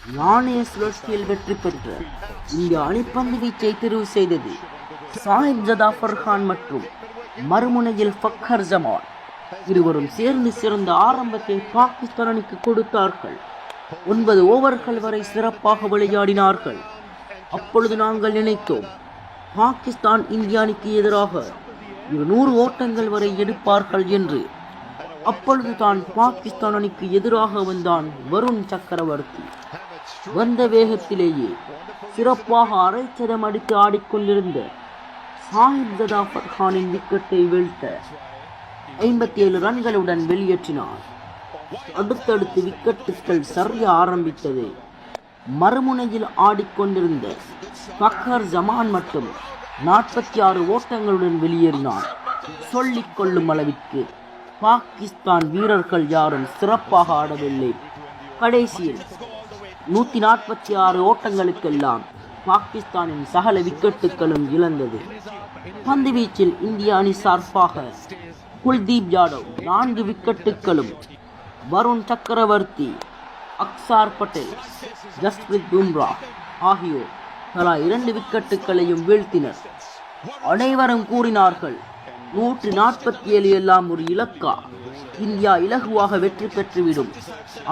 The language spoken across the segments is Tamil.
நாணய சுழற்சியில் வெற்றி பெற்ற இந்திய அணிப்பந்து வீச்சை தெரிவு செய்தது. சாஹிப் ஜதாஃபர் கான் மற்றும் மறுமுனையில் ஃபக்கர் ஜமான் இருவரும் சேர்ந்து சிறந்த ஆரம்பத்தை பாகிஸ்தான் அணிக்கு கொடுத்தார்கள். 9 ஓவர்கள் வரை சிறப்பாக விளையாடினார்கள். அப்பொழுது நாங்கள் நினைத்தோம், பாகிஸ்தான் இந்திய அணிக்கு எதிராக 200 ஓட்டங்கள் வரை எடுப்பார்கள் என்று. அப்பொழுதுதான் பாகிஸ்தான் அணிக்கு எதிராக வந்தான் வருண் சக்கரவர்த்தி. வந்த வேகத்திலேயே சிறப்பாக அரைச்சதம் அடித்து ஆடிக்கொண்டிருந்த சாஹிப் ஜதாஃபர் கானின் விக்கெட்டை வீழ்த்த 57 ரன்களுடன் வெளியேற்றினார். அடுத்தடுத்து விக்கெட்டுகள் சரிய ஆரம்பித்தது. மறுமுனையில் ஆடிக்கொண்டிருந்த ஃபக்கர் ஜமான் மட்டும் 46 ஓட்டங்களுடன் வெளியேறினார். சொல்லிக் கொள்ளும் அளவிற்கு பாகிஸ்தான் வீரர்கள் யாரும் சிறப்பாக ஆடவில்லை. கடைசியில் 146 ஓட்டங்களுக்கெல்லாம் பாகிஸ்தானின் சகல விக்கெட்டுகளும் இழந்தது. பந்துவீச்சில் இந்திய அணி சார்பாக குல்தீப் யாதவ் 4 விக்கெட்டுகளும், வருண் சக்கரவர்த்தி, அக்சார் பட்டேல், ஜஸ்பிரித் பும்ரா ஆகியோர் தலா 2 விக்கெட்டுகளையும் வீழ்த்தினர். அனைவரும் கூறினார்கள், 147 எல்லாம் ஒரு இலக்கா, இந்தியா இலகுவாக வெற்றி பெற்றுவிடும்,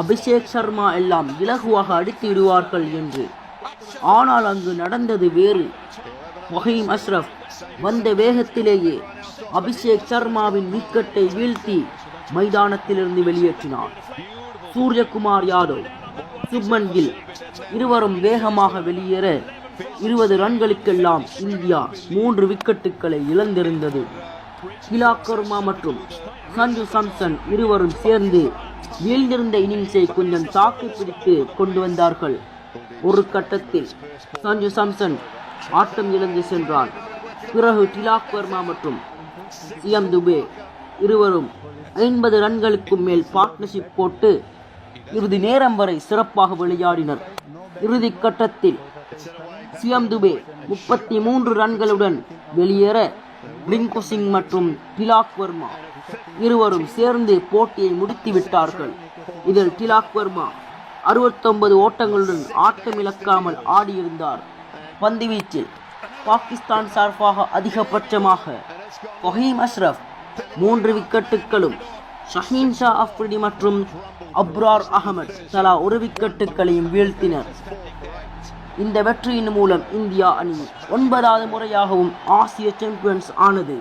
அபிஷேக் சர்மா எல்லாம் இலகுவாக அடித்து விடுவார்கள் என்று. ஆனால் அங்கு நடந்தது வேறு. வஹீம் அஷ்ரப் வந்த வேகத்திலேயே அபிஷேக் சர்மாவின் விக்கெட்டை வீழ்த்தி மைதானத்திலிருந்து வெளியேற்றினார். சூரியகுமார் யாதவ், சுப்மன் கில் இருவரும் வேகமாக வெளியேற 20 ரன்களுக்கெல்லாம் இந்தியா 3 விக்கெட்டுகளை இழந்திருந்தது. திலாக் வர்மா மற்றும் சஞ்சு சாம்சன் இருவரும் சேர்ந்து வீழ்ந்திருந்த இன்னிங்ஸை கொஞ்சம் தாக்கி பிடித்து கொண்டு வந்தார்கள். ஒரு கட்டத்தில் சஞ்சு சாம்சன் ஆட்டம் இழந்து சென்றான். பிறகு திலாக் வர்மா மற்றும் சிஎம் துபே இருவரும் 50 ரன்களுக்கும் மேல் பார்ட்னர்ஷிப் போட்டு இறுதி நேரம் வரை சிறப்பாக விளையாடினர். இறுதி கட்டத்தில் சிஎம் துபே 33 ரன்களுடன் வெளியேற ரிங்கு சிங் மற்றும் திலாக் வர்மா இருவரும் சேர்ந்து போட்டியை முடித்து விட்டார்கள். இதில் திலாக் வர்மா 69 ஓட்டங்களுடன் ஆட்டமிழக்காமல் ஆடியிருந்தார். பந்துவீச்சில் பாகிஸ்தான் சார்பாக அதிகபட்சமாக வஹீம் அஷ்ரப் 3 விக்கெட்டுகளும், ஷஹீன் ஷா அஃப்ரிடி மற்றும் அப்ரார் அகமது தலா 1 விக்கெட்டுகளையும் வீழ்த்தினர். இந்த வெற்றியின் மூலம் இந்தியா அணி 9வது முறையாகவும் ஆசிய சாம்பியன்ஸ் ஆனது.